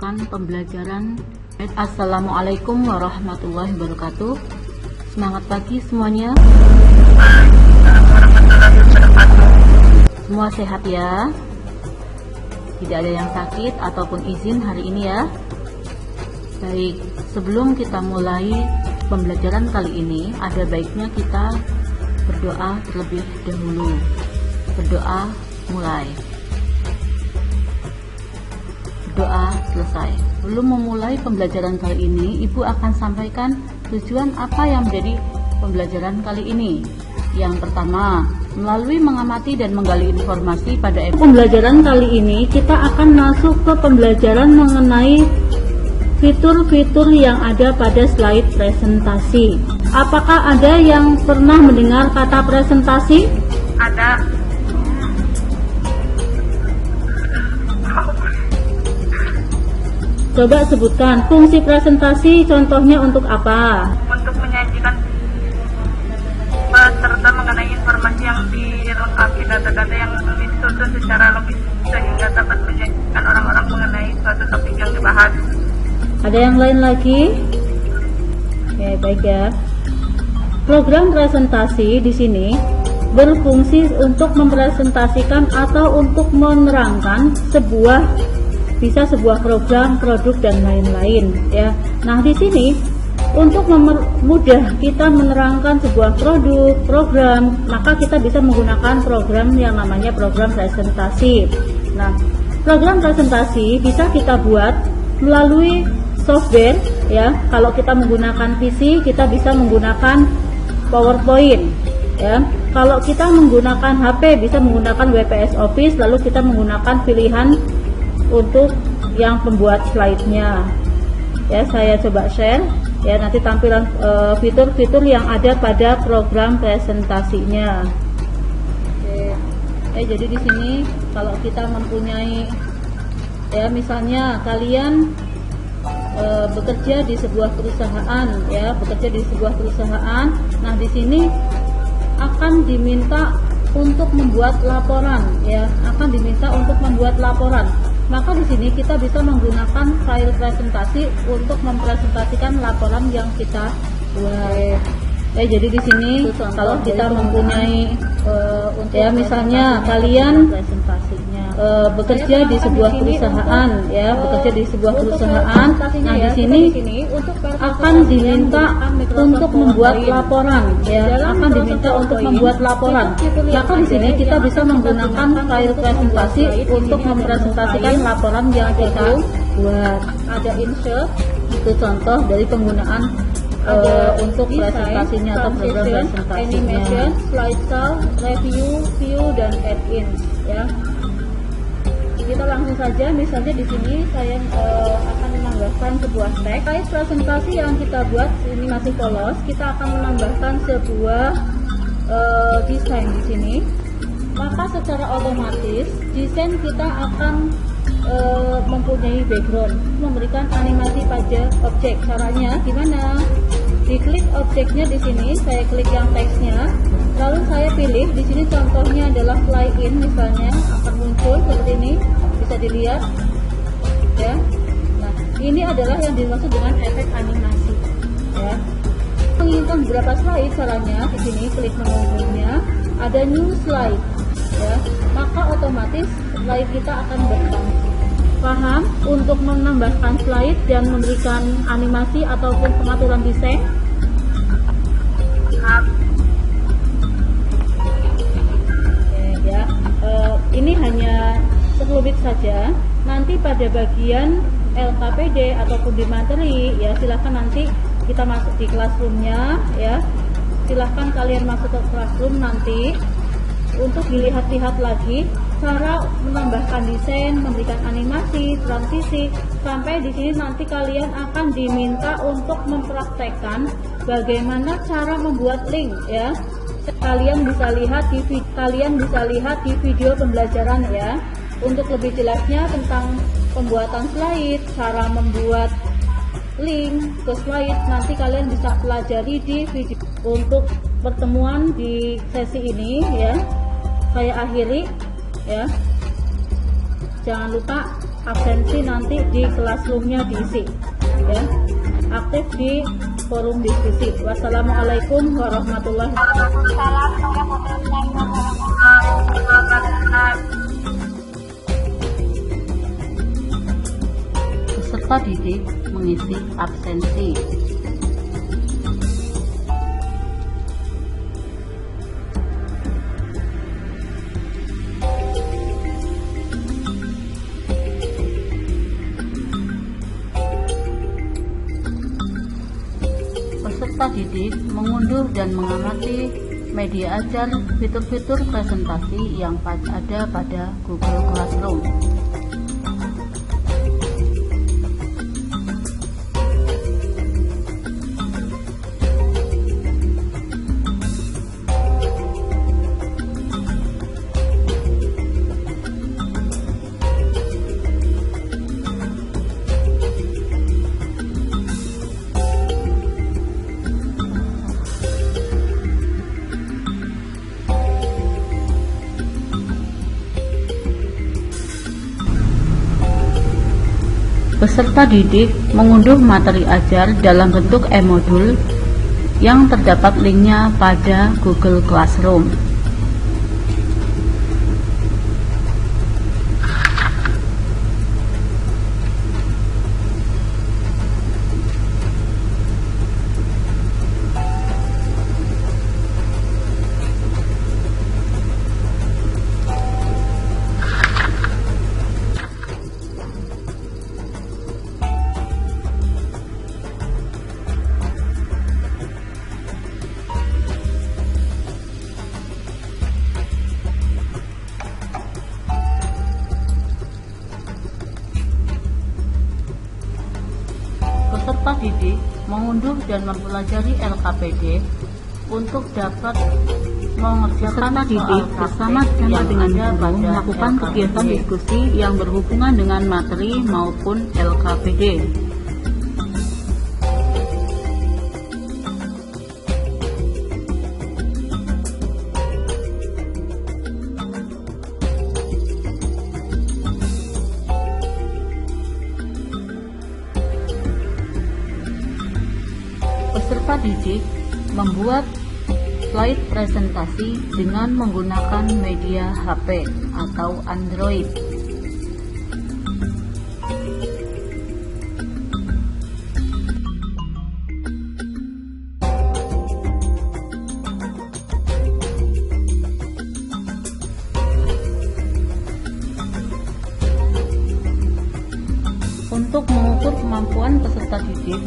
melanjutkan pembelajaran. Assalamualaikum warahmatullahi wabarakatuh. Semangat pagi semuanya. Semua sehat ya. Tidak ada yang sakit ataupun izin hari ini ya. Baik, sebelum kita mulai pembelajaran kali ini, ada baiknya kita berdoa terlebih dahulu. Berdoa mulai. Doa selesai. Sebelum memulai pembelajaran kali ini, Ibu akan sampaikan tujuan apa yang menjadi pembelajaran kali ini. Yang pertama, melalui mengamati dan menggali informasi pada pembelajaran kali ini, kita akan masuk ke pembelajaran mengenai fitur-fitur yang ada pada slide presentasi. Apakah ada yang pernah mendengar kata presentasi? Ada. Coba sebutkan fungsi presentasi, contohnya untuk apa? Untuk menyajikan peserta mengenai informasi yang dilengkapi data-data yang disusun secara logis sehingga dapat menyajikan orang-orang mengenai suatu topik yang dibahas. Ada yang lain lagi? Oke, baik ya. Program presentasi di sini berfungsi untuk mempresentasikan atau untuk menerangkan bisa sebuah program, produk dan lain-lain ya. Nah, di sini untuk mempermudah kita menerangkan sebuah produk, program, maka kita bisa menggunakan program yang namanya program presentasi. Nah, program presentasi bisa kita buat melalui software ya. Kalau kita menggunakan PC, kita bisa menggunakan PowerPoint ya. Kalau kita menggunakan HP, bisa menggunakan WPS Office, lalu kita menggunakan pilihan untuk yang pembuat slide-nya ya. Saya coba share ya, nanti tampilan fitur-fitur yang ada pada program presentasinya. Oke. Jadi di sini kalau kita mempunyai ya, misalnya kalian bekerja di sebuah perusahaan ya, nah di sini akan diminta untuk membuat laporan ya, Maka di sini kita bisa menggunakan file presentasi untuk mempresentasikan laporan yang kita buat. Jadi di sini kalau kita mempunyai ya, misalnya kalian bekerja di sebuah perusahaan ya, nah di sini akan diminta untuk membuat laporan ya, maka di sini kita bisa menggunakan file presentasi untuk mempresentasikan laporan yang kita buat. Ada insert, itu contoh dari penggunaan untuk presentasinya atau program presentasinya. Animation, slideshow, review, view dan add-in ya. Kita langsung saja, misalnya di sini saya akan menambahkan sebuah teks. Slide presentasi yang kita buat ini masih polos, kita akan menambahkan sebuah desain di sini. Maka secara otomatis desain kita akan mempunyai background, memberikan animasi pada objek. Caranya gimana? Diklik objeknya di sini, saya klik yang teksnya, lalu saya pilih di sini contohnya adalah fly in, misalnya akan muncul seperti ini, bisa dilihat ya. Nah, ini adalah yang dimaksud dengan efek animasi ya. Menginginkan beberapa slide, caranya di sini klik menu-nya, ada new slide ya, maka otomatis slide kita akan bertambah. Paham untuk menambahkan slide dan memberikan animasi ataupun pengaturan desain? Ya, ini hanya sekelumit saja. Nanti pada bagian LKPD ataupun di materi ya, silahkan nanti kita masuk di classroomnya ya. Silahkan kalian masuk ke classroom nanti untuk dilihat-lihat lagi cara menambahkan desain, memberikan animasi, transisi, sampai di sini nanti kalian akan diminta untuk mempraktekkan bagaimana cara membuat link ya. Kalian bisa lihat di video pembelajaran ya. Untuk lebih jelasnya tentang pembuatan slide, cara membuat link ke slide, nanti kalian bisa pelajari di video. Untuk pertemuan di sesi ini ya, saya akhiri ya. Jangan lupa absensi nanti di Classroom-nya diisi ya. Aktif di forum diskusi. Wassalamualaikum warahmatullahi wabarakatuh. Peserta didik mengisi absensi. Peserta didik mengunduh dan mengamati media ajar fitur-fitur presentasi yang ada pada Google Classroom. Peserta didik mengunduh materi ajar dalam bentuk e-modul yang terdapat linknya pada Google Classroom. Peserta didik mengunduh dan mempelajari LKPD untuk dapat mengerjakan didik bersama dengan guru melakukan kegiatan diskusi yang berhubungan dengan materi maupun LKPD. Peserta didik membuat slide presentasi dengan menggunakan media HP atau Android. Untuk mengukur kemampuan peserta didik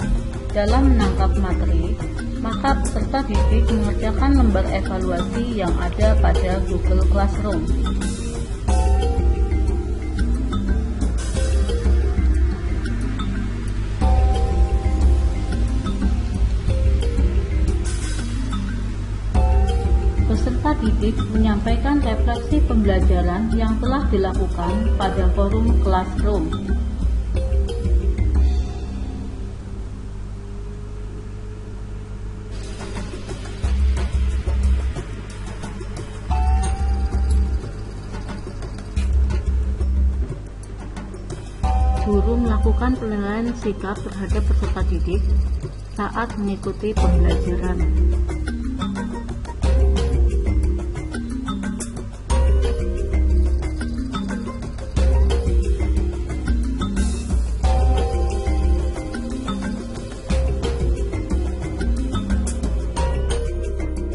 dalam menangkap materi, maka peserta didik mengerjakan lembar evaluasi yang ada pada Google Classroom. Peserta didik menyampaikan refleksi pembelajaran yang telah dilakukan pada forum Classroom. Guru melakukan penilaian sikap terhadap peserta didik saat mengikuti pembelajaran.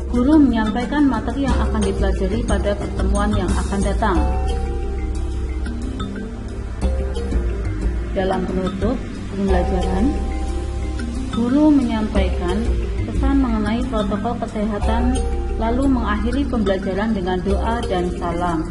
Guru menyampaikan materi yang akan dipelajari pada pertemuan yang akan datang. Dalam penutup pembelajaran, guru menyampaikan pesan mengenai protokol kesehatan, lalu mengakhiri pembelajaran dengan doa dan salam.